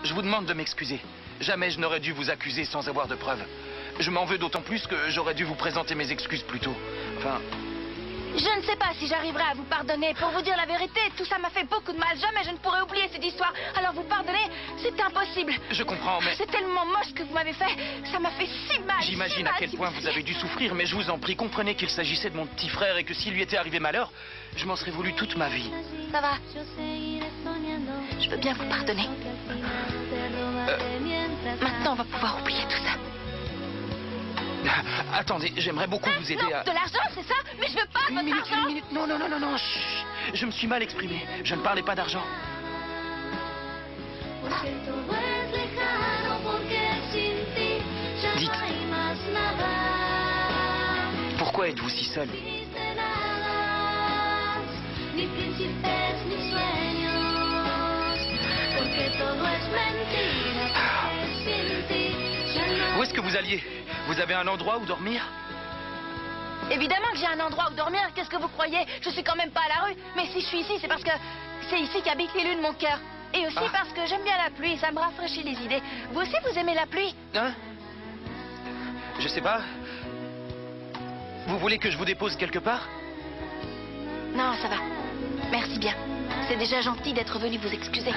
je vous demande de m'excuser. Jamais je n'aurais dû vous accuser sans avoir de preuves. Je m'en veux d'autant plus que j'aurais dû vous présenter mes excuses plus tôt. Enfin... Je ne sais pas si j'arriverai à vous pardonner. Pour vous dire la vérité, tout ça m'a fait beaucoup de mal. Jamais je ne pourrai oublier cette histoire. Alors vous pardonner, c'est impossible. Je comprends, mais... C'est tellement moche ce que vous m'avez fait. Ça m'a fait si mal. J'imagine à quel point vous avez dû souffrir, mais je vous en prie, comprenez qu'il s'agissait de mon petit frère et que s'il lui était arrivé malheur, je m'en serais voulu toute ma vie. Ça va. Je veux bien vous pardonner. Maintenant, on va pouvoir oublier tout ça. Attendez, j'aimerais beaucoup vous aider à... De l'argent, c'est ça? Mais je veux pas votre argent. Une minute, non, chut. Je me suis mal exprimé. Je ne parlais pas d'argent. Dites, pourquoi êtes-vous si seul? Où est-ce que vous alliez? Vous avez un endroit où dormir? Évidemment que j'ai un endroit où dormir. Qu'est-ce que vous croyez? Je suis quand même pas à la rue. Mais si je suis ici, c'est parce que c'est ici qu'habite l'élu de mon cœur. Et aussi parce que j'aime bien la pluie. Ça me rafraîchit les idées. Vous aussi, vous aimez la pluie? Hein? Je sais pas. Vous voulez que je vous dépose quelque part? Non, ça va. Merci bien. C'est déjà gentil d'être venu vous excuser.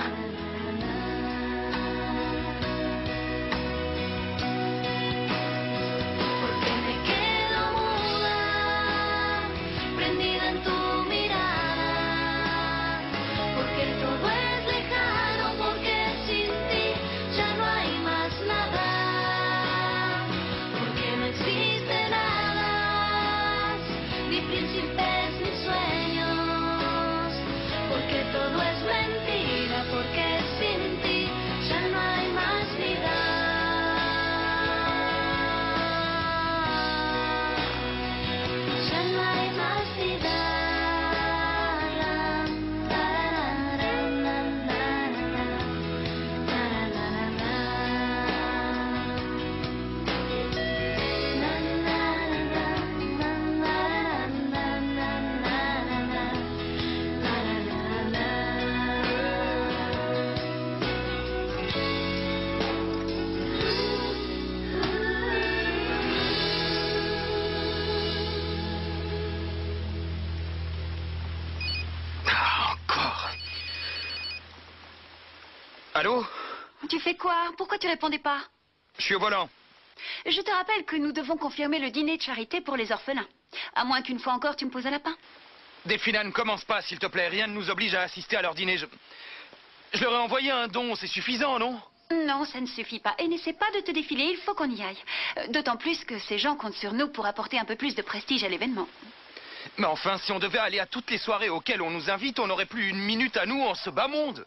Allô? Tu fais quoi? Pourquoi tu répondais pas? Je suis au volant. Je te rappelle que nous devons confirmer le dîner de charité pour les orphelins. À moins qu'une fois encore tu me poses un lapin. Delphina, ne commence pas, s'il te plaît. Rien ne nous oblige à assister à leur dîner. Je leur ai envoyé un don, c'est suffisant, non? Non, ça ne suffit pas. Et n'essaie pas de te défiler, il faut qu'on y aille. D'autant plus que ces gens comptent sur nous pour apporter un peu plus de prestige à l'événement. Mais enfin, si on devait aller à toutes les soirées auxquelles on nous invite, on n'aurait plus une minute à nous en ce bas monde.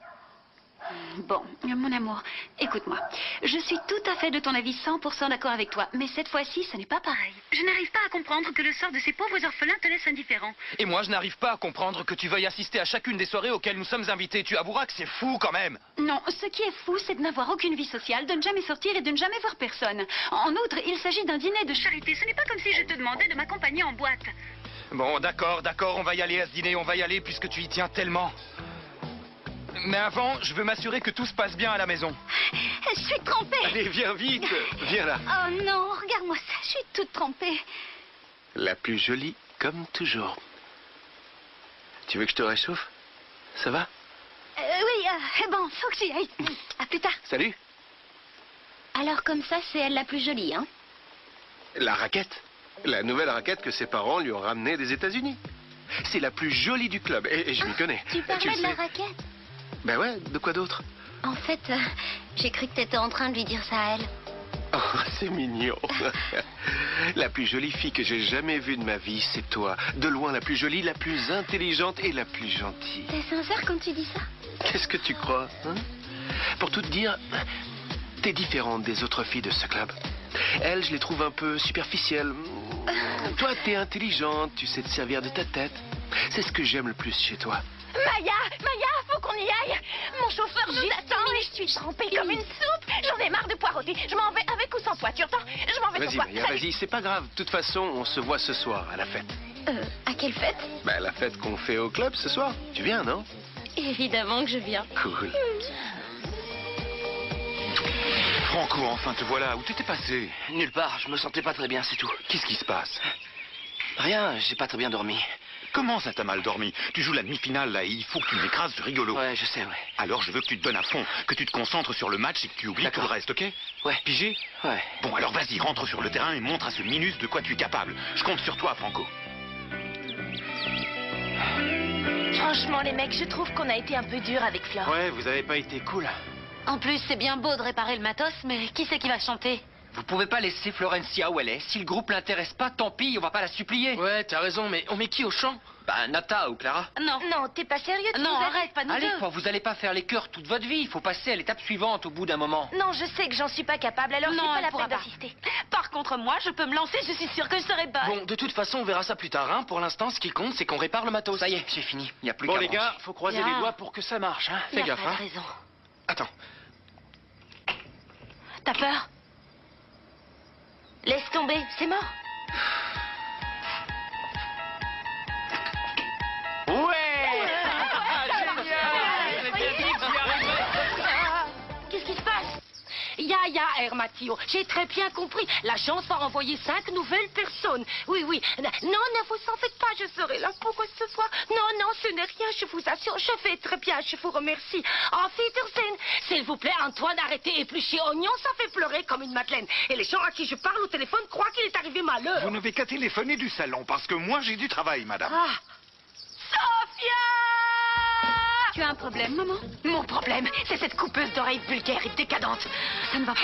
Bon, mon amour, écoute-moi. Je suis tout à fait de ton avis 100% d'accord avec toi. Mais cette fois-ci, ce n'est pas pareil. Je n'arrive pas à comprendre que le sort de ces pauvres orphelins te laisse indifférent. Et moi, je n'arrive pas à comprendre que tu veuilles assister à chacune des soirées auxquelles nous sommes invités. Tu avoueras que c'est fou quand même. Non, ce qui est fou, c'est de n'avoir aucune vie sociale, de ne jamais sortir et de ne jamais voir personne. En outre, il s'agit d'un dîner de charité. Ce n'est pas comme si je te demandais de m'accompagner en boîte. Bon, d'accord, on va y aller à ce dîner, on va y aller puisque tu y tiens tellement. Mais avant, je veux m'assurer que tout se passe bien à la maison. Je suis trempée. Allez, viens vite, viens là. Oh non, regarde-moi ça, je suis toute trempée. La plus jolie, comme toujours. Tu veux que je te réchauffe? Ça va? Oui, bon, faut que j'y aille. À plus tard. Salut. Alors comme ça, c'est elle la plus jolie, hein? La raquette. La nouvelle raquette que ses parents lui ont ramenée des États-Unis. C'est la plus jolie du club, et je m'y connais. Tu parlais le de la sais. raquette? Ben ouais, de quoi d'autre? En fait, j'ai cru que t'étais en train de lui dire ça à elle. Oh, c'est mignon. La plus jolie fille que j'ai jamais vue de ma vie, c'est toi. De loin, la plus jolie, la plus intelligente et la plus gentille. T'es sincère quand tu dis ça? Qu'est-ce que tu crois, hein? Pour tout te dire, t'es différente des autres filles de ce club. Elles, je les trouve un peu superficielles. Toi, t'es intelligente, tu sais te servir de ta tête. C'est ce que j'aime le plus chez toi. Maya, faut qu'on y aille. Mon chauffeur nous attend et je suis trempée comme une soupe. J'en ai marre de poireauter. Je m'en vais avec ou sans toi, tu entends? Je m'en vais sans Vas-y, toi. Maya, vas-y, c'est pas grave. De toute façon, on se voit ce soir à la fête. À quelle fête? Ben, la fête qu'on fait au club ce soir. Tu viens, non? Évidemment que je viens. Cool. Franco, enfin te voilà. Où t'étais passé? Nulle part, je me sentais pas très bien, c'est tout. Qu'est-ce qui se passe? Rien, j'ai pas très bien dormi. Comment ça t'a mal dormi? Tu joues la demi-finale là et il faut que tu m'écrases de rigolo. Ouais, je sais, ouais. Alors je veux que tu te donnes à fond, que tu te concentres sur le match et que tu oublies tout le reste, ok? Ouais. Pigé? Ouais. Bon, alors vas-y, rentre sur le terrain et montre à ce Minus de quoi tu es capable. Je compte sur toi, Franco. Franchement, les mecs, je trouve qu'on a été un peu dur avec Flore. Ouais, vous avez pas été cool. En plus, c'est bien beau de réparer le matos, mais qui c'est qui va chanter? Vous pouvez pas laisser Florencia où elle est. Si le groupe l'intéresse pas, tant pis, on va pas la supplier. Ouais, t'as raison, mais on met qui au chant? Bah, Nata ou Clara. Non. Non, t'es pas sérieux? Non, arrête, pas nous Allez, deux. quoi, vous allez pas faire les chœurs toute votre vie. Il faut passer à l'étape suivante au bout d'un moment. Non, je sais que j'en suis pas capable, alors c'est Non, pas elle la pourra peine pas. d'assister. Par contre, moi, je peux me lancer, je suis sûre que je serai bonne. Bon, de toute façon, on verra ça plus tard, hein. Pour l'instant, ce qui compte, c'est qu'on répare le matos. Ça y est, j'ai fini. Il y a plus Bon, qu'à les brancher. gars, faut croiser Bien. les doigts pour que ça marche, hein. Fais T'as gaffe, hein. raison. Attends. T'as peur? Laisse tomber, c'est mort. Qu'est-ce qui se passe? Ya, Hermatio, j'ai très bien compris. L'agence va envoyer 5 nouvelles personnes. Oui. Non, ne vous en faites pas, je serai là pour recevoir. Non, ce n'est rien, je vous assure. Je fais très bien, je vous remercie. Auf Wiedersehen. S'il vous plaît, Antoine, arrêtez éplucher oignon, ça fait pleurer comme une madeleine. Et les gens à qui je parle au téléphone croient qu'il est arrivé malheur. Vous n'avez qu'à téléphoner du salon, parce que moi j'ai du travail, madame. Ah. Sophia! Tu as un problème, maman? Mon problème, c'est cette coupeuse d'oreilles vulgaire et décadente. Ça ne va pas?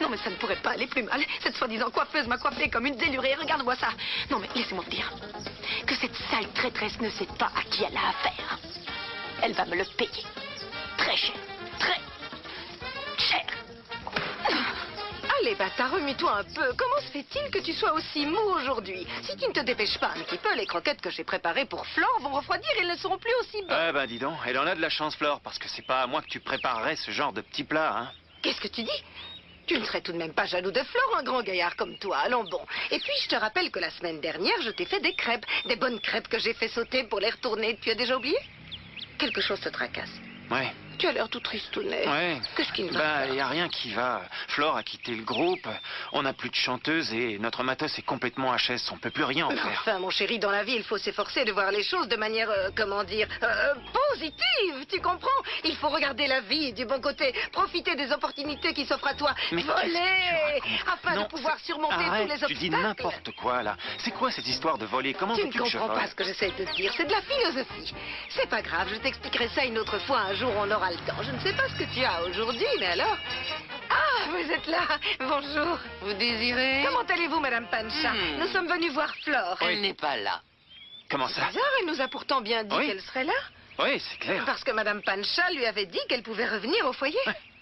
Non, mais ça ne pourrait pas aller plus mal. Cette soi-disant coiffeuse m'a coiffée comme une délurée. Regarde-moi ça. Non, mais laissez-moi vous dire que cette sale traîtresse ne sait pas à qui elle a affaire. Elle va me le payer. Très cher. Très cher. Allez, bâtard, remue-toi un peu. Comment se fait-il que tu sois aussi mou aujourd'hui? Si tu ne te dépêches pas un petit peu, les croquettes que j'ai préparées pour Flore vont refroidir et elles ne seront plus aussi bonnes. Ah ben dis donc, elle en a de la chance, Flore, parce que c'est pas à moi que tu préparerais ce genre de petits plats, hein. Qu'est-ce que tu dis? Tu ne serais tout de même pas jaloux de Flore, un grand gaillard comme toi. Allons bon. Et puis, je te rappelle que la semaine dernière, je t'ai fait des crêpes. Des bonnes crêpes que j'ai fait sauter pour les retourner. Tu as déjà oublié? Quelque chose te tracasse. Ouais. Tu as l'air tout tristounet. Ouais. Qu'est-ce qui ne va Bah, pas? il n'y a rien qui va. Flore a quitté le groupe, on n'a plus de chanteuse et notre matos est complètement HS, on peut plus rien en Mais faire. enfin, mon chéri, dans la vie, il faut s'efforcer de voir les choses de manière, positive, tu comprends? Il faut regarder la vie du bon côté, profiter des opportunités qui s'offrent à toi, Mais qu'est-ce que tu voler, racontes? afin Non, de pouvoir c'est- surmonter Arrête, tous les obstacles. tu dis n'importe quoi là. C'est quoi cette histoire de voler? Comment Tu veux-tu ne que je comprends vole? pas ce que j'essaie de te dire, c'est de la philosophie. C'est pas grave, je t'expliquerai ça une autre fois, un jour on aura le temps. Je ne sais pas ce que tu as aujourd'hui, mais alors... Ah, vous êtes là, bonjour. Vous désirez? Comment allez-vous, Madame Pancha? Nous sommes venus voir Flore. Elle n'est pas là. Comment ça? Bizarre, elle nous a pourtant bien dit Oui. qu'elle serait là. Oui, c'est clair. Parce que Madame Pancha lui avait dit qu'elle pouvait revenir au foyer.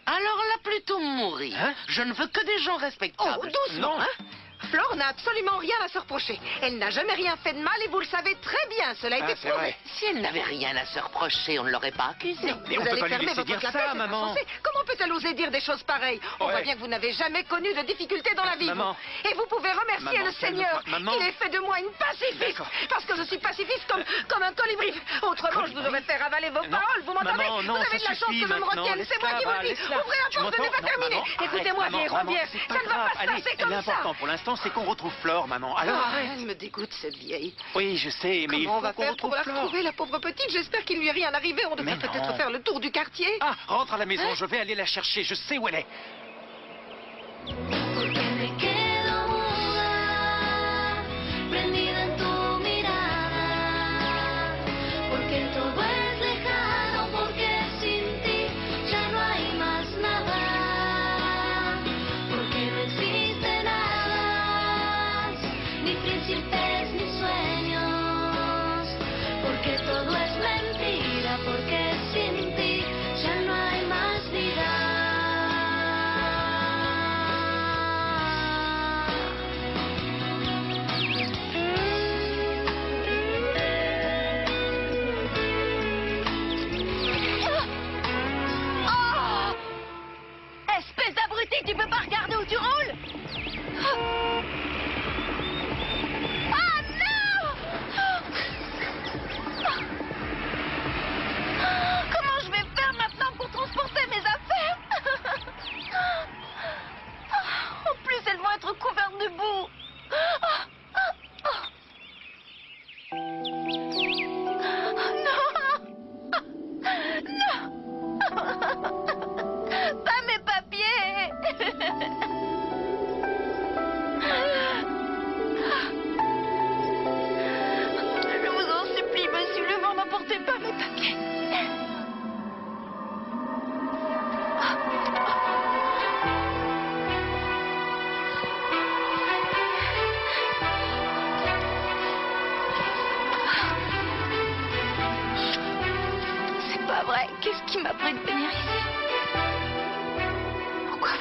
Alors là, plutôt mourir. Hein? Je ne veux que des gens Oh, respectables. doucement, Non. hein? Flore n'a absolument rien à se reprocher. Elle n'a jamais rien fait de mal et vous le savez très bien. Cela a Ah, été c'est prouvé. vrai. Si elle n'avait rien à se reprocher, on ne l'aurait pas accusée. Non, Mais on vous peut allez pas lui fermer laisser votre dire clapet, ça, c'est maman. insensé. Comment peut-elle oser dire des choses pareilles? On Ouais. voit bien que vous n'avez jamais connu de difficultés dans la vie. Maman. vous. Et vous pouvez remercier Maman, le Seigneur. calme-toi. Maman. Il est fait de moi une pacifiste. D'accord. Parce que je suis pacifiste comme un colibri. Autrement, je vous aurais fait ravaler vos Non. paroles. Vous m'entendez? Maman, non, Vous avez ça de la chance suffit que je me maintenant. retienne. C'est moi qui Laisse-la, vous le dis. laisse-la. Ouvrez la Tu porte, ce n'est m'entends? pas Non, terminé. maman, Écoutez-moi, arrête, vieille maman, Robière. c'est Ça pas ne va grave. pas se Allez, passer comme ça. l'important pour l'instant, c'est qu'on retrouve Flore, maman. Alors Ah, arrête. elle me dégoûte, cette vieille. Oui, je sais, mais il Comment on faut va qu'on faire pour retrouve la Flore. retrouver, la pauvre petite? J'espère qu'il ne lui est rien arrivé. On devrait Mais peut-être non. faire le tour du quartier. Ah, rentre à la maison, Hein? je vais aller la chercher, je sais où elle est. Porque me quedo muda, prendida en tu mirada. Porque todo es lejano, porque sin ti ya no hay más nada. Porque no existe nada, ni príncipes ni sueños. Porque todo es mentira, porque sin ti ya no hay más vida.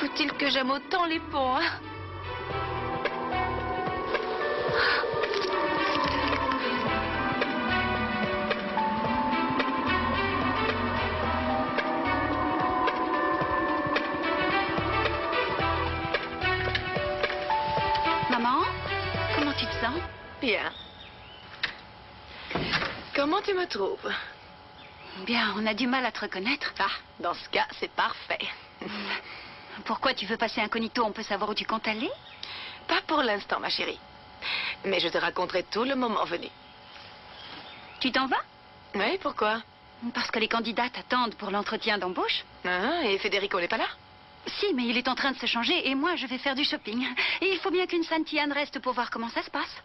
faut-il que j'aime autant les ponts, hein? Maman, comment tu te sens? Bien. Comment tu me trouves? Bien, on a du mal à te reconnaître. Ah, dans ce cas, c'est parfait. Pourquoi tu veux passer incognito? On peut savoir où tu comptes aller? Pas pour l'instant, ma chérie. Mais je te raconterai tout le moment venu. Tu t'en vas? Oui, pourquoi? Parce que les candidats t'attendent pour l'entretien d'embauche. Ah, et Federico n'est pas là? Si, mais il est en train de se changer et moi, je vais faire du shopping. Et il faut bien qu'une Sainte-Anne reste pour voir comment ça se passe.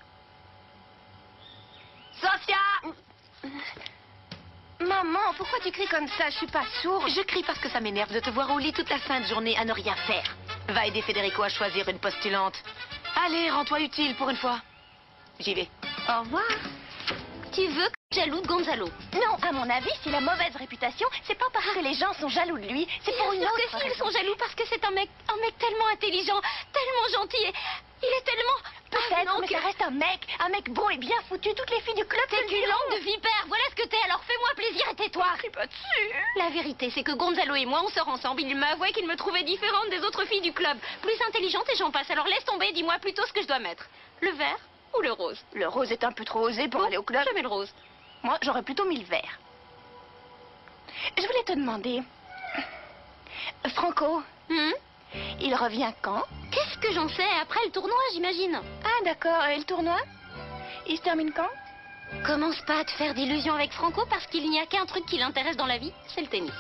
Sophia! Maman, pourquoi tu cries comme ça? Je suis pas sourde. Je crie parce que ça m'énerve de te voir au lit toute la sainte journée à ne rien faire. Va aider Federico à choisir une postulante. Allez, rends-toi utile pour une fois. J'y vais. Au revoir. Tu veux que jaloux de Gonzalo? Non, à mon avis, s'il a mauvaise réputation, c'est pas parce que les gens sont jaloux de lui, c'est pour une autre raison. Ils sont jaloux parce que c'est un mec tellement intelligent, tellement gentil et il est tellement... Peut-être, mais ça reste un mec beau et bien foutu. Toutes les filles du club... T'es une langue de vipère, voilà ce que t'es, alors fais-moi plaisir et tais-toi. Crie pas dessus. La vérité, c'est que Gonzalo et moi, on sort ensemble. Il m'a avoué qu'il me trouvait différente des autres filles du club. Plus intelligente et j'en passe, alors laisse tomber, dis-moi plutôt ce que je dois mettre. Le vert ou le rose? Le rose est un peu trop osé pour aller au club. Je mets le rose. Moi, j'aurais plutôt mis le vert. Je voulais te demander... Franco, il revient quand? Qu'est-ce que j'en sais? Après le tournoi, j'imagine. Ah, d'accord. Et le tournoi? Il se termine quand? Commence pas à te faire d'illusions avec Franco parce qu'il n'y a qu'un truc qui l'intéresse dans la vie, c'est le tennis.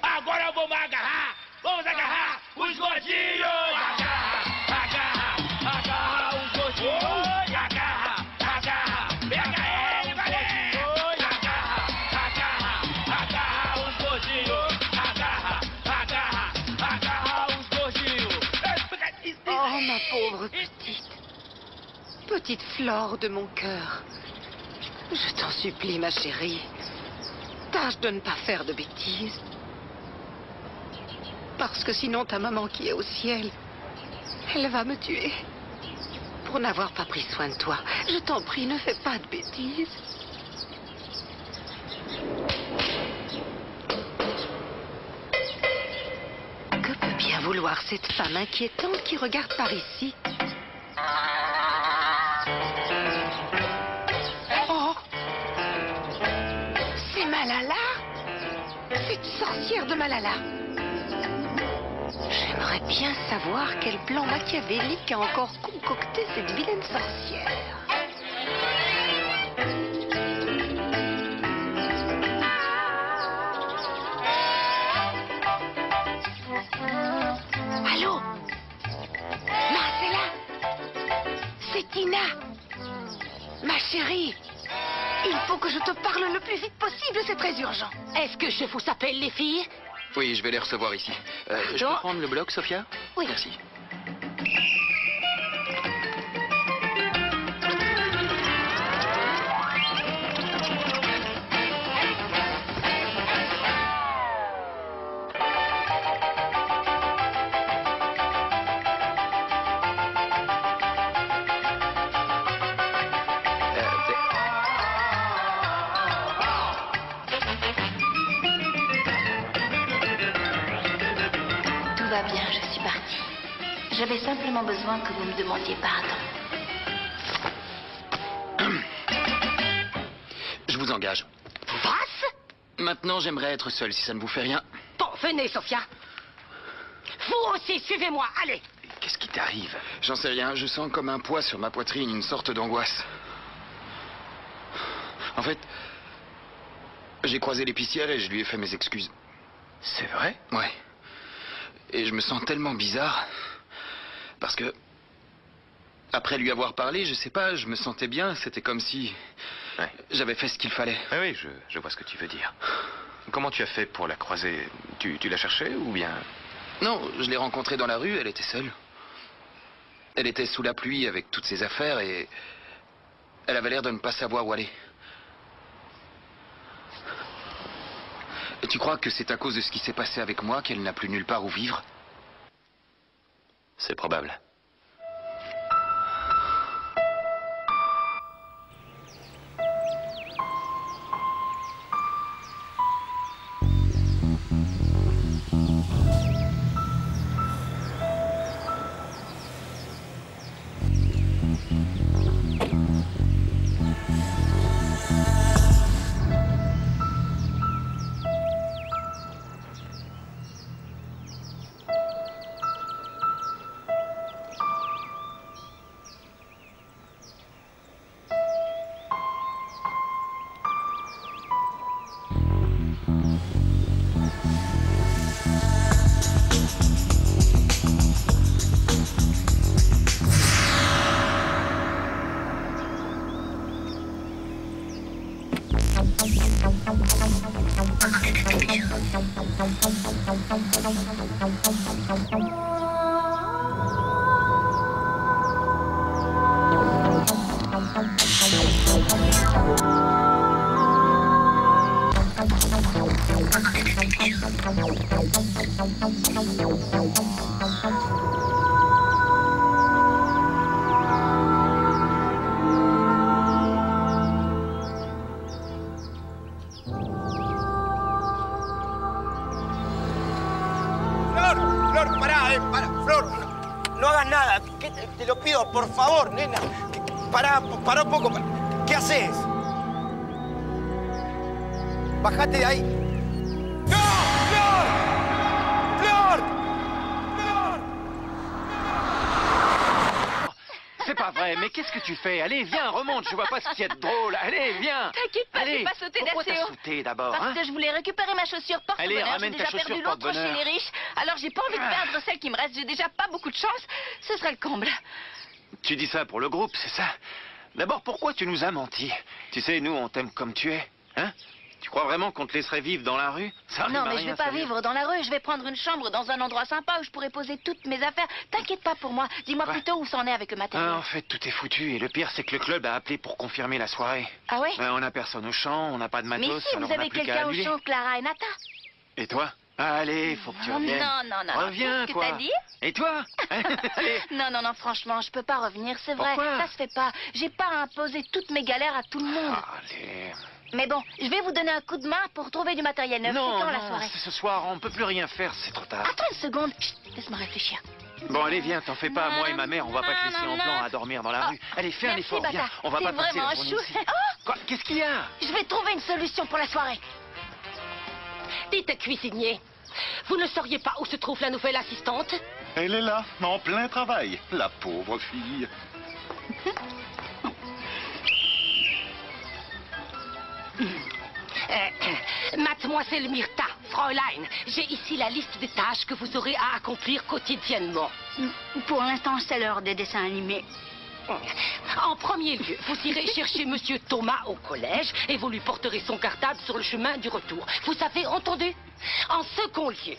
Agora vamos agarrar! Vamos agarrar os gordinhos! Agarra os gordinhos! Agarra! Pega ele, valeu! Agarra os gordinhos! Agarra os gordinhos! Oh, ma pauvre petite flore de mon cœur. Je t'en supplie, ma chérie. Tâche de ne pas faire de bêtises. Parce que sinon, ta maman qui est au ciel, elle va me tuer. Pour n'avoir pas pris soin de toi, je t'en prie, ne fais pas de bêtises. Que peut bien vouloir cette femme inquiétante qui regarde par ici? Oh! C'est Malala? Cette sorcière de Malala. J'aimerais bien savoir quel plan machiavélique a encore concocté cette vilaine sorcière. Allô? Marcella? C'est Tina. Ma chérie, il faut que je te parle le plus vite possible, c'est très urgent. Est-ce que je vous appelle les filles? Oui, je vais les recevoir ici. Je peux prendre le bloc, Sophia? Oui. Merci. Tout va bien, je suis partie. J'avais simplement besoin que vous me demandiez pardon. Je vous engage. Was? Maintenant, j'aimerais être seul, si ça ne vous fait rien. Bon, venez, Sophia. Vous aussi, suivez-moi, allez. Qu'est-ce qui t'arrive? J'en sais rien, je sens comme un poids sur ma poitrine, une sorte d'angoisse. En fait, j'ai croisé l'épicière et je lui ai fait mes excuses. C'est vrai? Ouais. Et je me sens tellement bizarre. Parce que... Après lui avoir parlé, je sais pas, je me sentais bien. C'était comme si Ouais. j'avais fait ce qu'il fallait. Ah oui, je vois ce que tu veux dire. Comment tu as fait pour la croiser? Tu l'as cherchée ou bien... Non, je l'ai rencontrée dans la rue, elle était seule. Elle était sous la pluie avec toutes ses affaires et... elle avait l'air de ne pas savoir où aller. Et tu crois que c'est à cause de ce qui s'est passé avec moi qu'elle n'a plus nulle part où vivre? C'est probable. Flor, pará, Flor, no hagas nada. Te lo pido, por favor, nena. Pará un poco. ¿Qué haces? Bájate de ahí. ¡No! ¡Flor! ¡Flor! ¡Flor! C'est pas vrai, mais qu'est-ce que tu fais? Allez, viens, remonte, je vois pas ce qu'il y a de drôle. Allez, viens. T'inquiète pas, Allez. j'ai pas sauté Pourquoi d'assez t'as haut. sauté d'abord, Parce hein? que je voulais récupérer ma chaussure Allez, porte-bonheur. J'ai ramène ta déjà chaussure perdu l'autre chez porte-bonheur. les riches. Alors j'ai pas envie de perdre celle qui me reste. J'ai déjà pas beaucoup de chance. Ce serait le comble. Tu dis ça pour le groupe, c'est ça? D'abord, pourquoi tu nous as menti? Tu sais, nous, on t'aime comme tu es, hein? Tu crois vraiment qu'on te laisserait vivre dans la rue? Ça rime Non, à mais je rien, vais pas sérieux. vivre dans la rue. Je vais prendre une chambre dans un endroit sympa où je pourrai poser toutes mes affaires. T'inquiète pas pour moi. Dis-moi Ouais. plutôt où c'en est avec le matériel. Ah, en fait, tout est foutu. Et le pire, c'est que le club a appelé pour confirmer la soirée. Ah ouais? On n'a personne au champ, on n'a pas de Mais matos, si, alors vous on n'a avez plus qu'à quelqu'un au annuler. champ, Clara et Nata. Et toi? Allez, faut que tu Oh, reviennes. non. Reviens, Qu'est-ce que quoi. t'as dit? Et toi? Allez. Non, franchement, je peux pas revenir, c'est vrai. Pourquoi? Ça se fait pas. J'ai pas à imposer toutes mes galères à tout le monde. Allez. Mais bon, je vais vous donner un coup de main pour trouver du matériel neuf. Non, C'est quand la non, soirée? c'est ce soir, on peut plus rien faire, c'est trop tard. Attends une seconde. Chut, laisse-moi réfléchir. Bon, allez, viens, t'en fais pas. Non, Moi et ma mère, on va pas te laisser en non. plan à dormir dans la Oh, rue. Allez, fais un merci, effort, viens. bâtard. On va T'es pas passer vraiment la un journée chou. ici. Oh, Quoi? Qu'est-ce qu'il y a? je vais trouver une solution pour la soirée. Dites, cuisinier, vous ne sauriez pas où se trouve la nouvelle assistante? Elle est là, en plein travail, la pauvre fille. Mademoiselle Myrtha, Fräulein, j'ai ici la liste des tâches que vous aurez à accomplir quotidiennement. Pour l'instant, c'est l'heure des dessins animés. En premier lieu, vous irez chercher Monsieur Thomas au collège et vous lui porterez son cartable sur le chemin du retour. Vous avez entendu? En second lieu,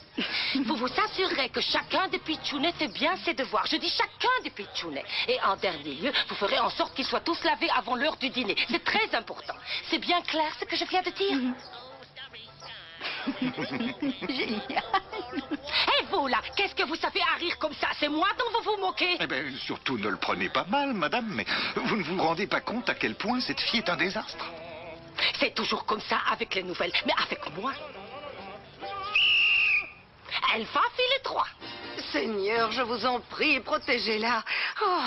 vous vous assurerez que chacun des pitchounets fait bien ses devoirs. Je dis chacun des pitchounets. Et en dernier lieu, vous ferez en sorte qu'ils soient tous lavés avant l'heure du dîner. C'est très important. C'est bien clair ce que je viens de dire? Génial. Et vous là, qu'est-ce que vous savez à rire comme ça? C'est moi dont vous vous moquez? Eh bien, surtout ne le prenez pas mal, madame, mais vous ne vous rendez pas compte à quel point cette fille est un désastre. C'est toujours comme ça avec les nouvelles. Mais avec moi, elle va filer droit. Seigneur, je vous en prie, protégez-la. Oh,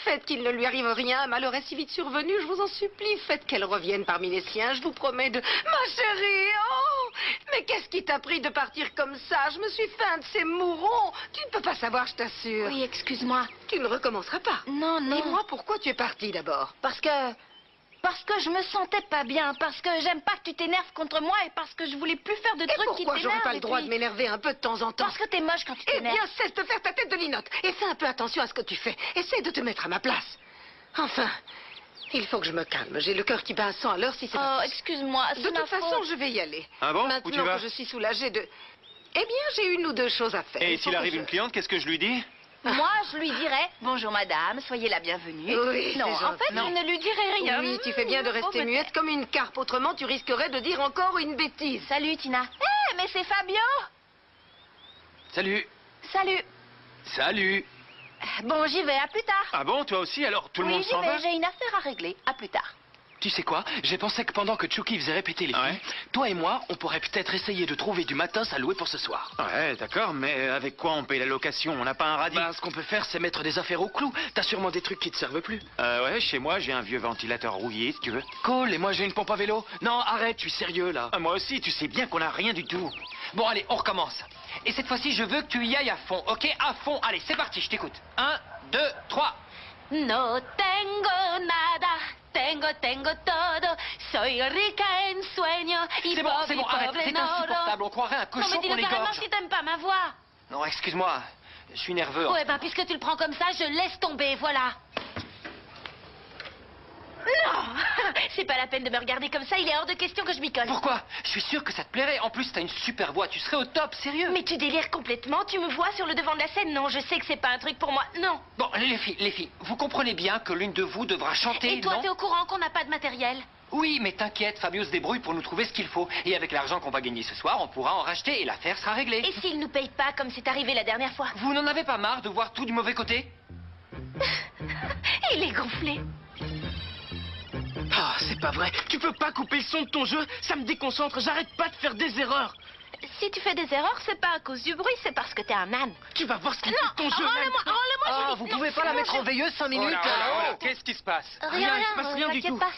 faites qu'il ne lui arrive rien. Un malheur est si vite survenu, je vous en supplie. Faites qu'elle revienne parmi les siens, je vous promets de... Ma chérie, oh! Mais qu'est-ce qui t'a pris de partir comme ça? Je me suis fait un de ces mourons. Tu ne peux pas savoir, je t'assure. Oui, excuse-moi. Tu ne recommenceras pas. Non. Dis-moi pourquoi tu es partie d'abord. Parce que Parce que je me sentais pas bien, parce que j'aime pas que tu t'énerves contre moi et parce que je voulais plus faire de trucs qui Pourquoi t'énervent. j'aurais pas le et droit puis- de m'énerver un peu de temps en temps? Parce que t'es moche quand tu Eh t'énerves. bien, cesse de faire ta tête de linotte et fais un peu attention à ce que tu fais. Essaie de te mettre à ma place. Enfin, il faut que je me calme. J'ai le cœur qui bat à 100 à l'heure si c'est Oh, pas excuse-moi, De c'est ma toute façon, faute. je vais y aller. Ah bon? Où Maintenant tu vas? que je suis soulagée de... Eh bien, j'ai une ou deux choses à faire. Et Il faut s'il que arrive je- une cliente, qu'est-ce que je lui dis? Moi, je lui dirais bonjour madame, soyez la bienvenue. Oui, non, c'est en fait, gentil. je ne lui dirais rien. Oui, tu fais bien de Faut rester me muette taire. comme une carpe. Autrement, tu risquerais de dire encore une bêtise. Salut Tina. Eh, mais c'est Fabio. Salut. Salut. Salut. Bon, j'y vais, à plus tard. Ah bon, toi aussi? Alors tout le Oui, monde j'y s'en vais, va? j'ai une affaire à régler. À plus tard. Tu sais quoi? J'ai pensé que pendant que Chucky faisait répéter les filles, Ouais. toi et moi, on pourrait peut-être essayer de trouver du matos à louer pour ce soir. Ouais, d'accord, mais avec quoi on paye la location? On n'a pas un radis? Bah, ce qu'on peut faire, c'est mettre des affaires au clou. T'as sûrement des trucs qui te servent plus. Ouais, chez moi, j'ai un vieux ventilateur rouillé, si tu veux. Cool, et moi j'ai une pompe à vélo. Non, arrête, je suis sérieux là. Ah, moi aussi, tu sais bien qu'on a rien du tout. Bon, allez, on recommence. Et cette fois-ci, je veux que tu y ailles à fond, ok? À fond. Allez, c'est parti, je t'écoute. 1, 2, 3. No tengo nada, tengo todo. Soy rica en sueño. Y C'est bon, arrête, c'est insupportable. On croirait un Non, mais cochon dis-le qu'on carrément égorge. si t'aimes pas ma voix. Non, excuse-moi, je suis nerveux. Ouais, ben, puisque tu le prends comme ça, je laisse tomber, voilà. Non. C'est pas la peine de me regarder comme ça, il est hors de question que je m'y colle. Pourquoi? Je suis sûr que ça te plairait. En plus, t'as une super voix, tu serais au top, sérieux. Mais tu délires complètement, tu me vois sur le devant de la scène. Non, je sais que c'est pas un truc pour moi, non. Bon, les filles, vous comprenez bien que l'une de vous devra chanter, Et toi, non? t'es au courant qu'on n'a pas de matériel? Oui, mais t'inquiète, Fabio se débrouille pour nous trouver ce qu'il faut. Et avec l'argent qu'on va gagner ce soir, on pourra en racheter et l'affaire sera réglée. Et s'il nous paye pas comme c'est arrivé la dernière fois? Vous n'en avez pas marre de voir tout du mauvais côté? Il est gonflé. Ah, c'est pas vrai. Tu peux pas couper le son de ton jeu? Ça me déconcentre, j'arrête pas de faire des erreurs. Si tu fais des erreurs, c'est pas à cause du bruit, c'est parce que t'es un âne. Tu vas voir ce qu'il fait Non, de ton jeu. rends-le-moi, Ah, chérie. vous Non, pouvez pas la non, mettre en veilleuse 5 minutes? Oh, qu'est-ce qui se passe? Rien, il se passe rien du t'inquiète tout. pas.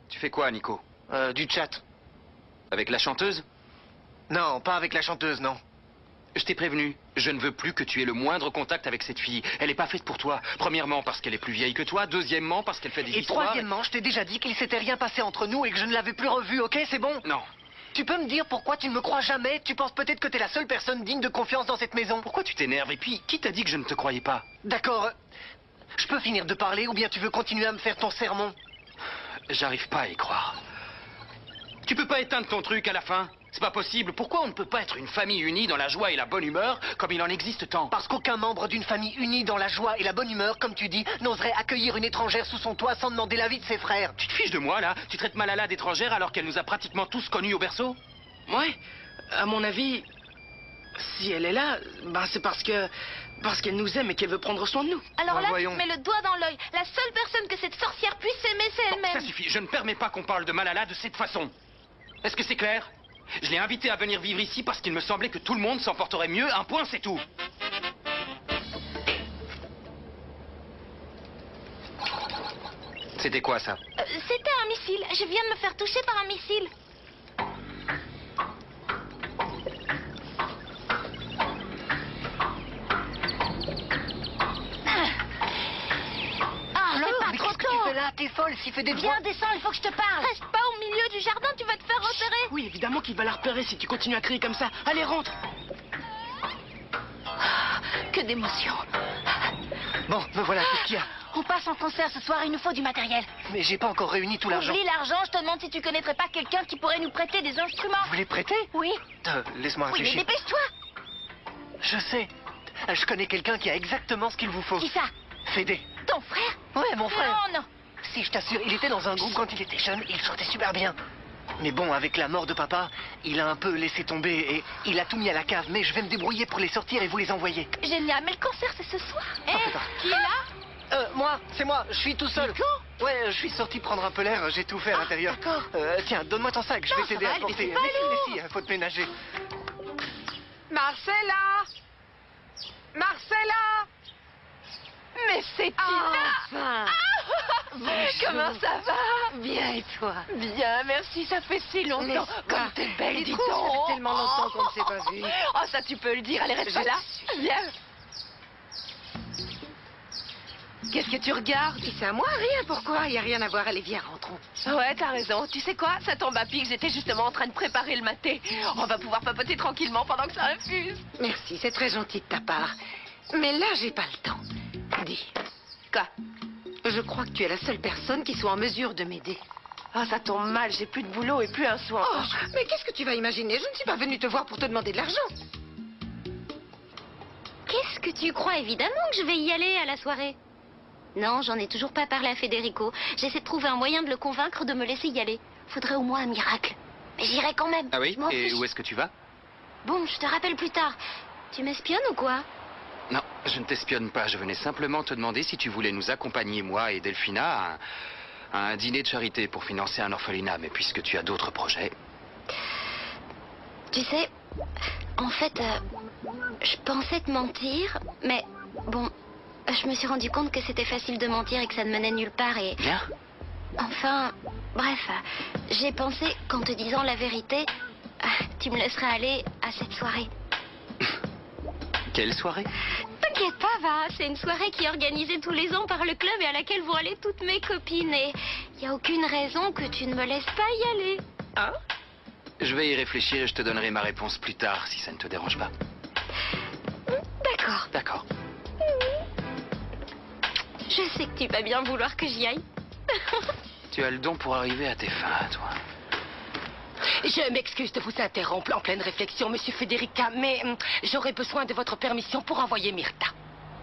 Tu fais quoi, Nico? Du chat. Avec la chanteuse? Non, pas avec la chanteuse, non. Je t'ai prévenu, je ne veux plus que tu aies le moindre contact avec cette fille. Elle n'est pas faite pour toi. Premièrement, parce qu'elle est plus vieille que toi. Deuxièmement, parce qu'elle fait des Et histoires. troisièmement, je t'ai déjà dit qu'il s'était rien passé entre nous et que je ne l'avais plus revu, ok? C'est bon? Non. Tu peux me dire pourquoi tu ne me crois jamais? Tu penses peut-être que t'es la seule personne digne de confiance dans cette maison? Pourquoi tu t'énerves? Et puis, qui t'a dit que je ne te croyais pas? D'accord. Je peux finir de parler ou bien tu veux continuer à me faire ton sermon? J'arrive pas à y croire. Tu peux pas éteindre ton truc à la fin? C'est pas possible. Pourquoi on ne peut pas être une famille unie dans la joie et la bonne humeur comme il en existe tant? Parce qu'aucun membre d'une famille unie dans la joie et la bonne humeur, comme tu dis, n'oserait accueillir une étrangère sous son toit sans demander l'avis de ses frères. Tu te fiches de moi, là? Tu traites Malala d'étrangère alors qu'elle nous a pratiquement tous connus au berceau? Ouais, à mon avis, si elle est là, bah c'est parce qu'elle nous aime et qu'elle veut prendre soin de nous. Alors Ben là, voyons. tu te mets le doigt dans l'œil. La seule personne que cette sorcière puisse aimer, c'est Bon, ça elle-même. suffit. Je ne permets pas qu'on parle de Malala de cette façon. Est-ce que c'est clair? Je l'ai invité à venir vivre ici parce qu'il me semblait que tout le monde s'en porterait mieux. Un point, c'est tout. C'était quoi, ça? C'était un missile. Je viens de me faire toucher par un missile. Ah, Fleur, c'est pas mais trop qu'est-ce que tu tôt. fais là? T'es folle, s'il fait des Viens, droits. descends, il faut que je te parle. Reste pas au milieu du jardin, tu vas te faire repérer. Oui, évidemment qu'il va la repérer si tu continues à crier comme ça. Allez, rentre. Que d'émotion. Bon, me voilà, qu'est-ce qu'il y a? On passe en concert ce soir, il nous faut du matériel. Mais j'ai pas encore réuni tout l'argent. Oublie l'argent, je te demande si tu connaîtrais pas quelqu'un qui pourrait nous prêter des instruments. Vous les prêtez? Oui. Laisse-moi Oui, mais réfléchir. dépêche-toi. Je sais. Je connais quelqu'un qui a exactement ce qu'il vous faut. Qui ça? Fédé. Ton frère? Ouais, mon frère. Non, non. Si, je t'assure, il était dans un groupe quand il était jeune, il chantait super bien. Mais bon, avec la mort de papa, il a un peu laissé tomber et il a tout mis à la cave. Mais je vais me débrouiller pour les sortir et vous les envoyer. Génial, mais le concert c'est ce soir. c'est tard. Qui est là? Moi, c'est moi, je suis tout seul. Ouais, je suis sorti prendre un peu l'air, j'ai tout fait à l'intérieur. d'accord. Tiens, donne-moi ton sac, je Non, vais t'aider ça va à aller, porter. mais c'est pas lourd. Laisse, faut te ménager. Marcella! Marcella! Mais c'est Enfin! Comment ça va? Bien, et toi? Bien, merci, ça fait si longtemps. N'est-ce pas? Comme t'es belle, Et dis trouve, donc. ça fait tellement longtemps qu'on ne s'est pas vu. Oh, ça tu peux le dire, allez, reste Je là. te suis. Viens. Qu'est-ce que tu regardes? Si c'est à moi, rien, pourquoi? Il n'y a rien à voir, allez, viens, rentrons. Ouais, t'as raison. Tu sais quoi? Ça tombe à pic, j'étais justement en train de préparer le maté. On va pouvoir papoter tranquillement pendant que ça infuse. Merci, c'est très gentil de ta part. Mais là, j'ai pas le temps. Dis. Quoi? Je crois que tu es la seule personne qui soit en mesure de m'aider. Oh, ça tombe mal, j'ai plus de boulot et plus un sou en Oh, poche. mais qu'est-ce que tu vas imaginer? Je ne suis pas venue te voir pour te demander de l'argent. Qu'est-ce que tu crois? Évidemment que je vais y aller à la soirée. Non, j'en ai toujours pas parlé à Federico. J'essaie de trouver un moyen de le convaincre de me laisser y aller. Faudrait au moins un miracle. Mais j'irai quand même. Ah oui? Je m'en Et fiche. où est-ce que tu vas? Bon, je te rappelle plus tard. Tu m'espionnes ou quoi? Non, je ne t'espionne pas. Je venais simplement te demander si tu voulais nous accompagner, moi et Delphina, à un dîner de charité pour financer un orphelinat. Mais puisque tu as d'autres projets... Tu sais, en fait, je pensais te mentir, mais bon, je me suis rendu compte que c'était facile de mentir et que ça ne menait nulle part et... Bien. Enfin, bref, j'ai pensé qu'en te disant la vérité, tu me laisserais aller à cette soirée. Quelle soirée? T'inquiète pas, va, c'est une soirée qui est organisée tous les ans par le club et à laquelle vont aller toutes mes copines et il n'y a aucune raison que tu ne me laisses pas y aller. Hein? Je vais y réfléchir et je te donnerai ma réponse plus tard, si ça ne te dérange pas. D'accord. D'accord. Je sais que tu vas bien vouloir que j'y aille. Tu as le don pour arriver à tes fins, toi. Je m'excuse de vous interrompre en pleine réflexion, monsieur Federica, mais j'aurais besoin de votre permission pour envoyer Myrtha.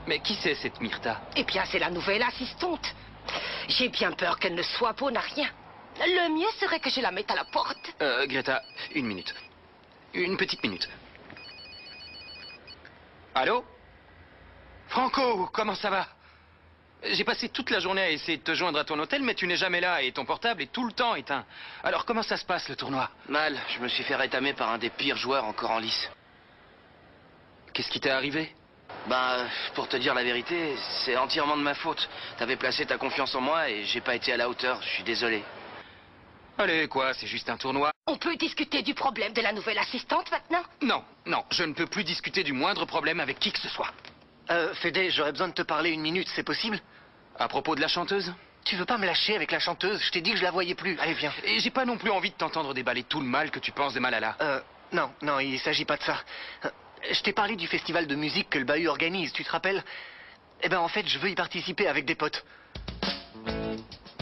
Mais qui c'est, cette Myrtha? Eh bien, c'est la nouvelle assistante. J'ai bien peur qu'elle ne soit bonne à rien. Le mieux serait que je la mette à la porte. Greta, une minute. Une petite minute. Allô? Franco, comment ça va? J'ai passé toute la journée à essayer de te joindre à ton hôtel, mais tu n'es jamais là et ton portable est tout le temps éteint. Alors comment ça se passe, le tournoi? Mal, je me suis fait rétamer par un des pires joueurs encore en lice. Qu'est-ce qui t'est arrivé? Bah, pour te dire la vérité, c'est entièrement de ma faute. T'avais placé ta confiance en moi et j'ai pas été à la hauteur, je suis désolé. Allez, quoi, c'est juste un tournoi. On peut discuter du problème de la nouvelle assistante maintenant? Non, non, je ne peux plus discuter du moindre problème avec qui que ce soit. Fédé, j'aurais besoin de te parler une minute, c'est possible? À propos de la chanteuse? Tu veux pas me lâcher avec la chanteuse? Je t'ai dit que je la voyais plus. Allez, viens. Et j'ai pas non plus envie de t'entendre déballer tout le mal que tu penses de Malala. Non, non, il s'agit pas de ça. Je t'ai parlé du festival de musique que le Bahut organise, tu te rappelles? Eh ben, en fait, je veux y participer avec des potes.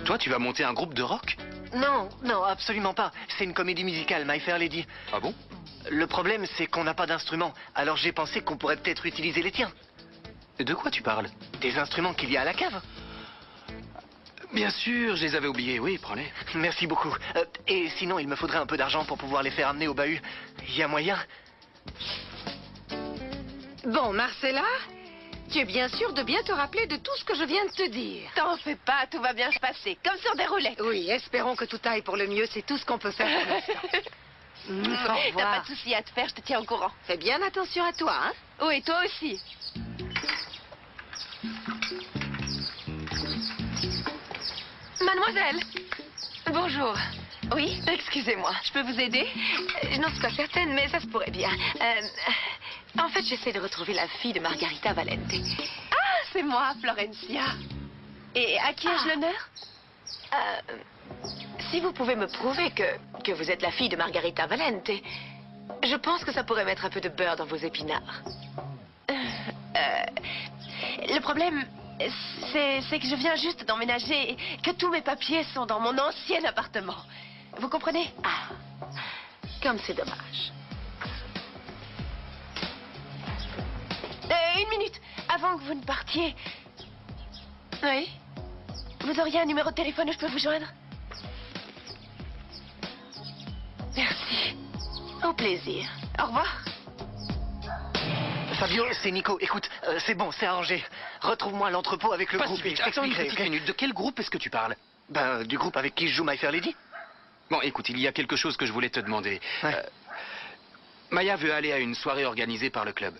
Toi, tu vas monter un groupe de rock? Non, non, absolument pas. C'est une comédie musicale, My Fair Lady. Ah bon? Le problème, c'est qu'on n'a pas d'instruments. Alors j'ai pensé qu'on pourrait peut-être utiliser les tiens. De quoi tu parles? Des instruments qu'il y a à la cave. Bien sûr, je les avais oubliés, oui, prends-les. Merci beaucoup. Et sinon, il me faudrait un peu d'argent pour pouvoir les faire amener au Bahut. Il y a moyen? Bon, Marcella, tu es bien sûre de bien te rappeler de tout ce que je viens de te dire. T'en fais pas, tout va bien se passer, comme sur des roulettes. Oui, espérons que tout aille pour le mieux, c'est tout ce qu'on peut faire pour l'instant. Au T'as revoir. pas de soucis à te faire, je te tiens au courant. Fais bien attention à toi, hein? Oui, toi aussi. Mademoiselle. Bonjour. Oui, excusez-moi, je peux vous aider? Je n'en suis pas certaine, mais ça se pourrait bien. En fait, j'essaie de retrouver la fille de Margarita Valente. Ah, c'est moi, Florencia. Et à qui ai-je l'honneur? Si vous pouvez me prouver que vous êtes la fille de Margarita Valente, je pense que ça pourrait mettre un peu de beurre dans vos épinards. Le problème, c'est que je viens juste d'emménager et que tous mes papiers sont dans mon ancien appartement. Vous comprenez? Ah, comme c'est dommage. Une minute, avant que vous ne partiez. Oui? Vous auriez un numéro de téléphone où je peux vous joindre? Merci. Au plaisir. Au revoir. Fabio, c'est Nico. Écoute, c'est bon, c'est arrangé. Retrouve-moi à l'entrepôt avec le Pas groupe. si vite. et je Attends une t'expliquerai, petite ok? minute. De quel groupe est-ce que tu parles? Ben, du groupe avec qui je joue My Fair Lady. Bon, écoute, il y a quelque chose que je voulais te demander. Ouais. Maya veut aller à une soirée organisée par le club.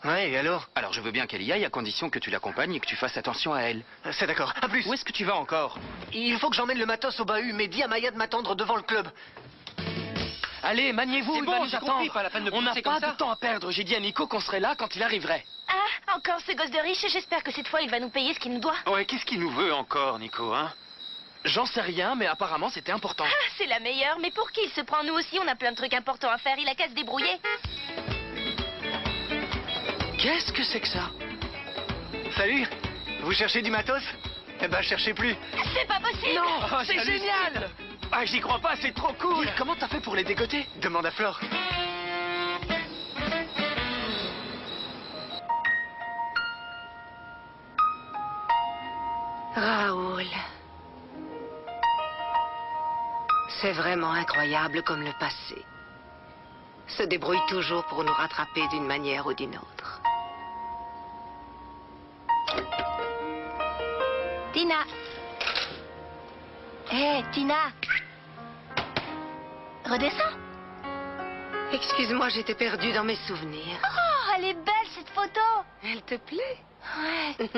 Ouais, et alors? Alors je veux bien qu'elle y aille à condition que tu l'accompagnes et que tu fasses attention à elle. C'est d'accord. À plus. Où est-ce que tu vas encore? Il faut que j'emmène le matos au Bahut, mais dis à Maya de m'attendre devant le club. Allez, maniez-vous, C'est il bon, va nous j'ai attendre. compris, pas la peine de On n'a pousser comme pas ça. de temps à perdre. J'ai dit à Nico qu'on serait là quand il arriverait. Ah, encore ce gosse de riche. J'espère que cette fois, il va nous payer ce qu'il nous doit. Ouais, qu'est-ce qu'il nous veut encore, Nico, hein? J'en sais rien, mais apparemment c'était important. Ah, c'est la meilleure. Mais pour qui il se prend? Nous aussi, on a plein de trucs importants à faire. Il a qu'à se débrouiller. Qu'est-ce que c'est que ça? Salut. Vous cherchez du matos? Eh ben, cherchez plus. C'est pas possible. Non, Oh, c'est j'hallucine. génial. Ah, j'y crois pas, c'est trop cool. Dis, comment t'as fait pour les dégoter? Demande à Flore. Raoul. C'est vraiment incroyable comme le passé se débrouille toujours pour nous rattraper d'une manière ou d'une autre. Tina. Hé, Tina. Redescends. Excuse-moi, j'étais perdue dans mes souvenirs. Oh, elle est belle cette photo. Elle te plaît? Ouais.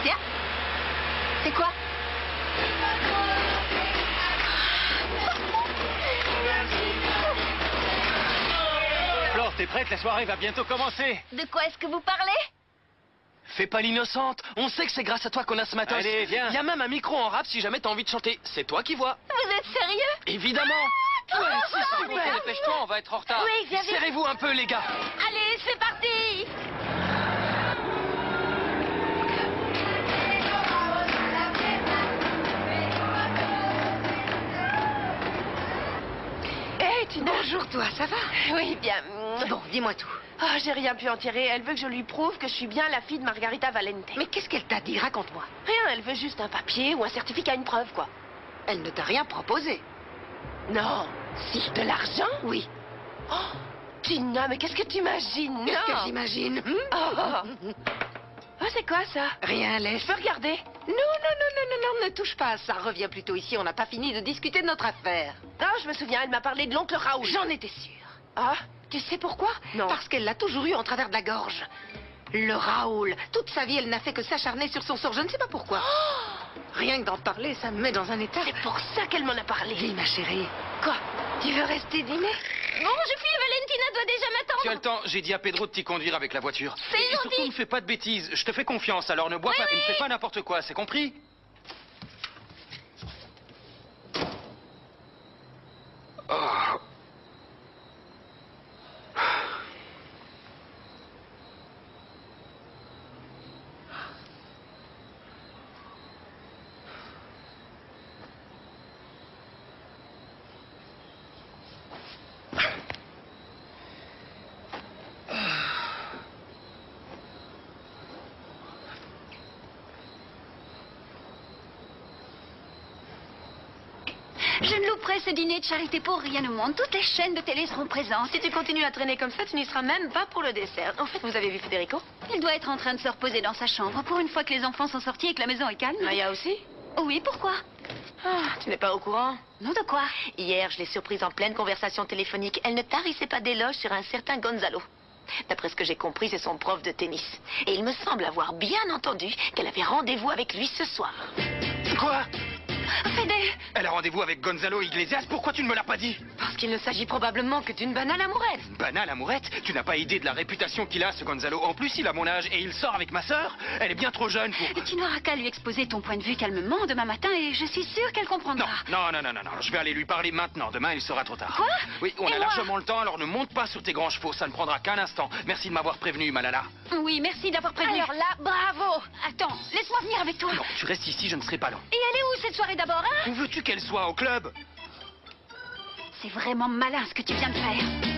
Tiens. C'est quoi? Flore, t'es prête? La soirée va bientôt commencer. De quoi est-ce que vous parlez? Fais pas l'innocente. On sait que c'est grâce à toi qu'on a ce matos. Allez, viens. Il y a même un micro en rap si jamais t'as envie de chanter. C'est toi qui vois. Vous êtes sérieux? Évidemment. Ah, Ouais, trop c'est bien. super. Dépêche-toi, on va être en retard. Oui, Xavier. Serrez-vous un peu, les gars. Allez, c'est parti. Hé, bonjour toi, ça va? Oui, bien. Bon, dis-moi tout. Ah, j'ai rien pu en tirer. Elle veut que je lui prouve que je suis bien la fille de Margarita Valente. Mais qu'est-ce qu'elle t'a dit? Raconte-moi. Rien, elle veut juste un papier ou un certificat, une preuve, quoi. Elle ne t'a rien proposé. Non. Si. De l'argent? Oui. Oh, Tina, mais qu'est-ce que tu imagines? Qu'est-ce que Non. j'imagine? Oh, c'est quoi ça? Rien, laisse. Je peux regarder? Non, ne touche pas à ça. Reviens plutôt ici, on n'a pas fini de discuter de notre affaire. Ah, je me souviens, elle m'a parlé de l'oncle Raoul. J'en étais sûre. Ah, Tu sais pourquoi? Non. Parce qu'elle l'a toujours eu en travers de la gorge. Le Raoul. Toute sa vie, elle n'a fait que s'acharner sur son sort. Je ne sais pas pourquoi. Rien que d'en parler, ça me met dans un état. c'est pour ça qu'elle m'en a parlé. Dis, ma chérie. Quoi? Tu veux rester dîner? Bon, je file, Valentina doit déjà Tu as m'attendre. le temps, j'ai dit à Pedro de t'y conduire avec la voiture. C'est Et surtout, gentil. ne fais pas de bêtises. Je te fais confiance, alors ne bois pas et ne fais pas n'importe quoi, c'est compris? Oh. Je ne louperai ce dîner de charité pour rien au monde. Toutes les chaînes de télé seront présentes. Si tu continues à traîner comme ça, tu n'y seras même pas pour le dessert. En fait, vous avez vu Federico? Il doit être en train de se reposer dans sa chambre pour une fois que les enfants sont sortis et que la maison est calme. Maya aussi? Oui, pourquoi? Ah, tu n'es pas au courant? Non, de quoi? Hier, je l'ai surprise en pleine conversation téléphonique. Elle ne tarissait pas d'éloges sur un certain Gonzalo. D'après ce que j'ai compris, c'est son prof de tennis. Et il me semble avoir bien entendu qu'elle avait rendez-vous avec lui ce soir. Quoi? Fédé! Elle a rendez-vous avec Gonzalo Iglesias, pourquoi tu ne me l'as pas dit? Parce qu'il ne s'agit probablement que d'une banale amourette. Banale amourette? Tu n'as pas idée de la réputation qu'il a, ce Gonzalo. En plus, il a mon âge et il sort avec ma sœur. Elle est bien trop jeune pour... Tu n'auras qu'à lui exposer ton point de vue calmement demain matin et je suis sûre qu'elle comprendra. Non, je vais aller lui parler maintenant. Demain, il sera trop tard. Quoi? Oui, on Et a moi largement le temps, alors ne monte pas sur tes grands chevaux. Ça ne prendra qu'un instant. Merci de m'avoir prévenu, Malala. Oui, merci d'avoir prévenu. Alors là, bravo. Attends, laisse-moi venir avec toi. Non, tu restes ici, je ne serai pas long. Et elle est où cette soirée d'abord, hein? Où veux-tu qu'elle soit, au club? C'est vraiment malin ce que tu viens de faire.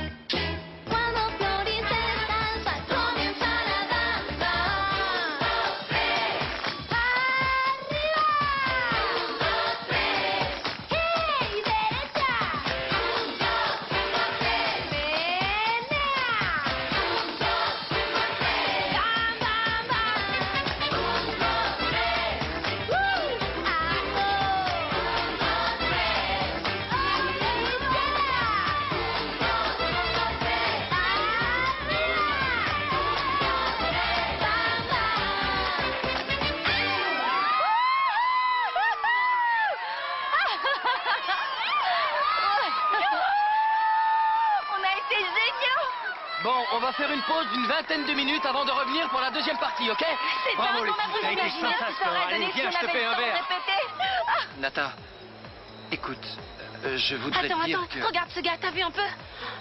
on va faire une pause d'une vingtaine de minutes avant de revenir pour la deuxième partie, ok? C'est Bravo dingue, les on a filles, voulu ça a été imaginer ce qui fantastique. serait Allez, donné si viens, on je te avait fais le un temps de verre. répéter. Ah. Nata, écoute, je voudrais Attends, te dire attends, que... regarde ce gars, t'as vu un peu?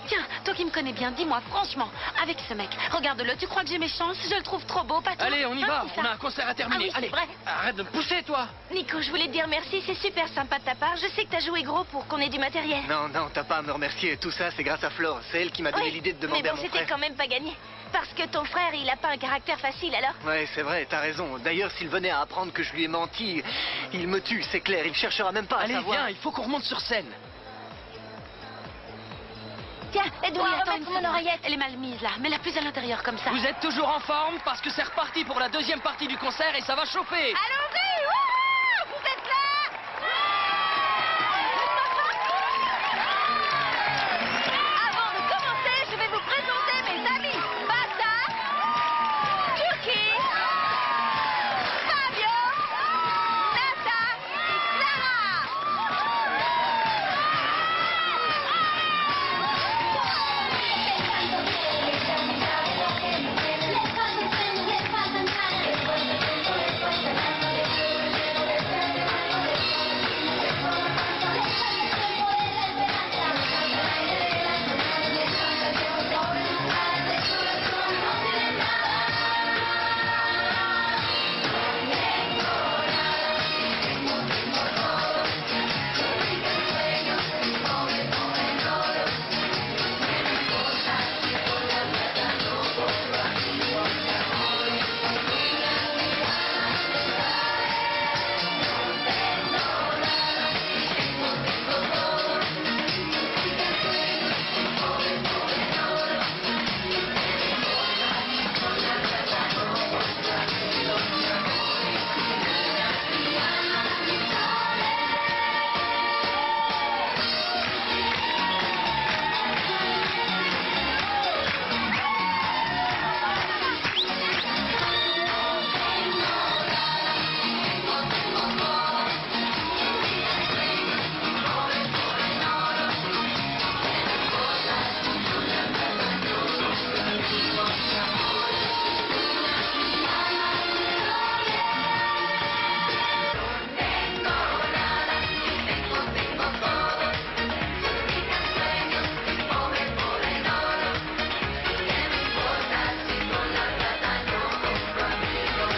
Tiens, toi qui me connais bien, dis-moi franchement, avec ce mec, regarde-le, tu crois que j'ai mes chances? Je le trouve trop beau, pas toi? Allez, on y Hein, va, c'est ça? on a un concert à terminer. Ah oui, c'est Allez, vrai. arrête de me pousser, toi. Nico, je voulais te dire merci, c'est super sympa de ta part. Je sais que t'as joué gros pour qu'on ait du matériel. Non, non, t'as pas à me remercier. Tout ça, c'est grâce à Flore. C'est elle qui m'a donné Oui, l'idée de demander mais à bon, mon c'était frère. quand même pas gagné. Parce que ton frère, il a pas un caractère facile, alors? Ouais, c'est vrai, t'as raison. D'ailleurs, s'il venait à apprendre que je lui ai menti, il me tue, c'est clair. Il cherchera même pas à Allez, savoir. viens, il faut qu'on remonte sur scène. Tiens, aide-moi Oui, à attends remettre une mon oreillette. Elle est mal mise, là. Mets-la plus à l'intérieur, comme ça. Vous êtes toujours en forme parce que c'est reparti pour la deuxième partie du concert et ça va chauffer. Allons-y! Wouhou! Vous êtes là? Avant de commencer, je vais vous présenter mes amis. Bata, Chucky, Fabio, Nata et Clara.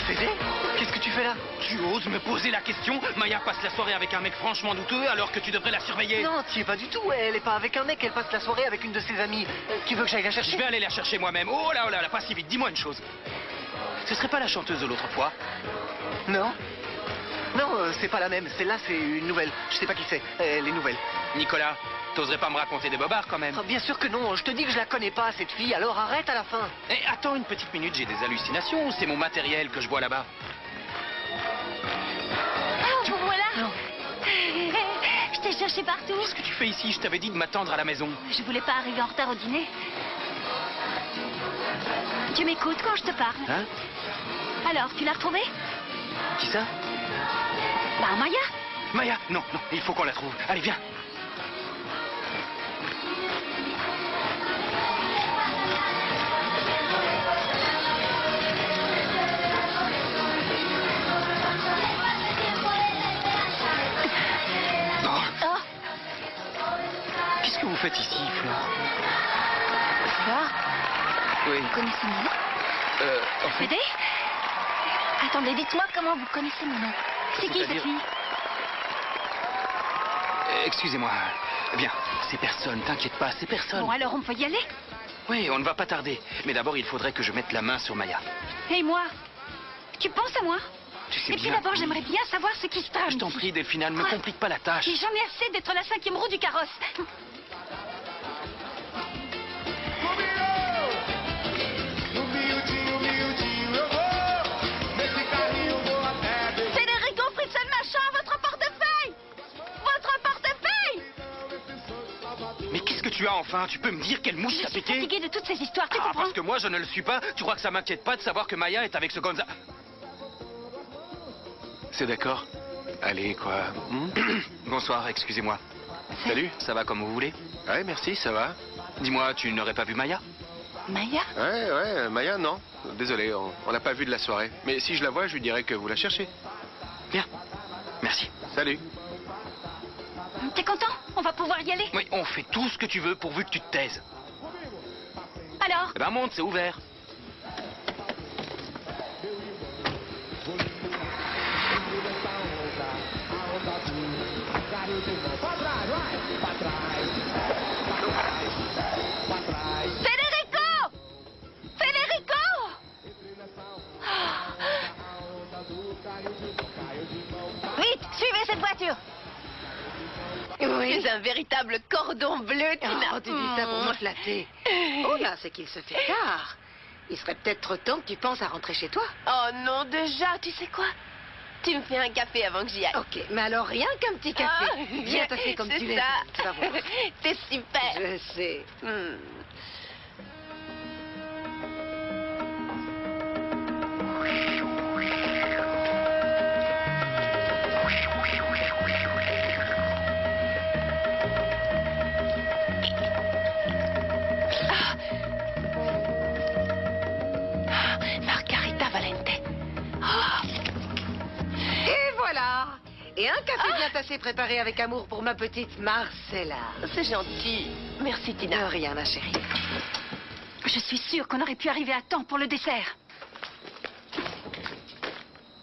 Fédé, qu'est-ce que tu fais là? Tu oses me poser la question? Maya passe la soirée avec un mec franchement douteux alors que tu devrais la surveiller. Non, t'y es pas du tout. Elle est pas avec un mec, elle passe la soirée avec une de ses amies. Tu veux que j'aille la chercher? Je vais aller la chercher moi-même. Oh là, pas si vite. Dis-moi une chose. Ce serait pas la chanteuse de l'autre fois? Non. Non, c'est pas la même. Celle-là, c'est une nouvelle. Je sais pas qui c'est. Elle est nouvelle. Nicolas, t'oserais pas me raconter des bobards quand même? Oh, bien sûr que non. Je te dis que je la connais pas, cette fille. Alors arrête à la fin. Eh, attends une petite minute, j'ai des hallucinations ou c'est mon matériel que je vois là-bas? Oh, vous voilà. Je t'ai cherché partout. Qu'est-ce que tu fais ici? Je t'avais dit de m'attendre à la maison. Je voulais pas arriver en retard au dîner. Tu m'écoutes quand je te parle? Hein? Alors, tu l'as retrouvée? Qui ça? Bah, Maya. Maya, non, il faut qu'on la trouve. Allez, viens. Oh, Qu'est-ce que vous faites ici, Flore? Flore, Oui. vous connaissez mon nom? En fait... Fédé? Attendez, dites-moi comment vous connaissez mon nom. C'est qui cette C'est-à-dire fille? Excusez-moi. Bien, c'est personne, t'inquiète pas, c'est personne. Bon, alors on peut y aller? Oui, on ne va pas tarder. Mais d'abord, il faudrait que je mette la main sur Maya. Et moi? Tu penses à moi? Tu sais Et puis bien, d'abord, oui. j'aimerais bien savoir ce qui se trame. Je t'en ici. prie, Delphina, ne me Quoi? complique pas la tâche. Et j'en ai assez d'être la 5e roue du carrosse. Federico Fritzen Machin, votre portefeuille! Votre portefeuille! Mais qu'est-ce que tu as enfin? Tu peux me dire quelle mouche Je t'a suis piqué? fatiguée de toutes ces histoires, tu Ah, comprends? parce que moi, je ne le suis pas. Tu crois que ça m'inquiète pas de savoir que Maya est avec ce Gonza... C'est d'accord. Allez, quoi. Bonsoir, excusez-moi. Salut. Ça va comme vous voulez? Ouais, merci, ça va. Dis-moi, tu n'aurais pas vu Maya? Maya? Ouais, Maya, non. Désolé, on l'a pas vue de la soirée. Mais si je la vois, je lui dirai que vous la cherchez. Bien. Merci. Salut. T'es content? On va pouvoir y aller? Oui, on fait tout ce que tu veux pourvu que tu te taises. Alors? Eh ben monte, c'est ouvert. Vite, suivez cette voiture. Oui. C'est un véritable cordon bleu, Tina. Oh, tu dis ça pour me flatter. Oh là, c'est qu'il se fait tard. Il serait peut-être temps que tu penses à rentrer chez toi. Oh non, déjà, tu sais quoi? Tu me fais un café avant que j'y aille. Ok, mais alors rien qu'un petit café. Bien tassé comme tu l'es. Tu vas voir. C'est super. Je sais. Margarita Valente. Et voilà. Et un café bien tassé préparé avec amour pour ma petite Marcella. C'est gentil. Merci, Tina. De rien, ma chérie. Je suis sûre qu'on aurait pu arriver à temps pour le dessert.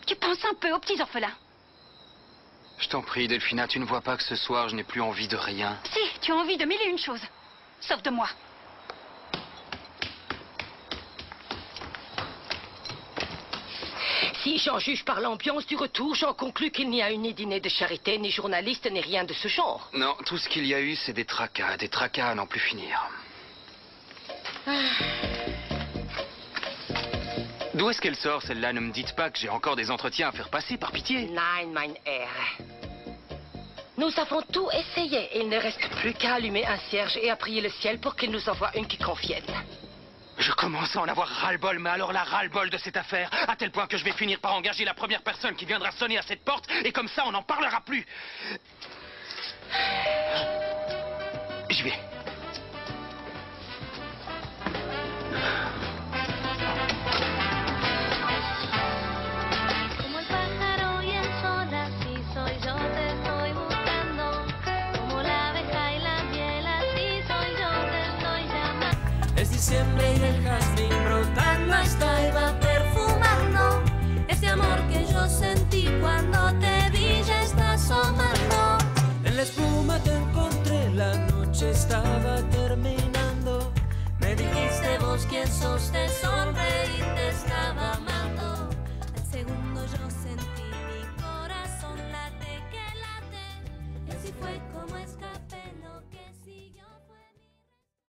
Tu penses un peu aux petits orphelins. Je t'en prie, Delphina, tu ne vois pas que ce soir, je n'ai plus envie de rien. Si, tu as envie de mille et une choses. Sauf de moi. Si j'en juge par l'ambiance du retour, j'en conclus qu'il n'y a eu ni dîner de charité, ni journaliste, ni rien de ce genre. Non, tout ce qu'il y a eu, c'est des tracas à n'en plus finir. D'où est-ce qu'elle sort, celle-là? Ne me dites pas que j'ai encore des entretiens à faire passer, par pitié. Nein, mein Herr. Nous avons tout essayé. Il ne reste plus qu'à allumer un cierge et à prier le ciel pour qu'il nous envoie une qui convienne. Je commence à en avoir ras-le-bol, mais alors la ras-le-bol de cette affaire, à tel point que je vais finir par engager la première personne qui viendra sonner à cette porte, et comme ça, on n'en parlera plus. J'y vais. Como el pájaro y el sol, así soy yo, te estoy buscando. Como la abeja y la miel, así soy yo, te estoy llamando. Es diciembre y el jazmín brotando hasta y va perfumando. Este amor que yo sentí cuando te vi ya está asomando. En la espuma te encontré, la noche estaba terminando. Me dijiste vos quién sos, te sonreí, te estaba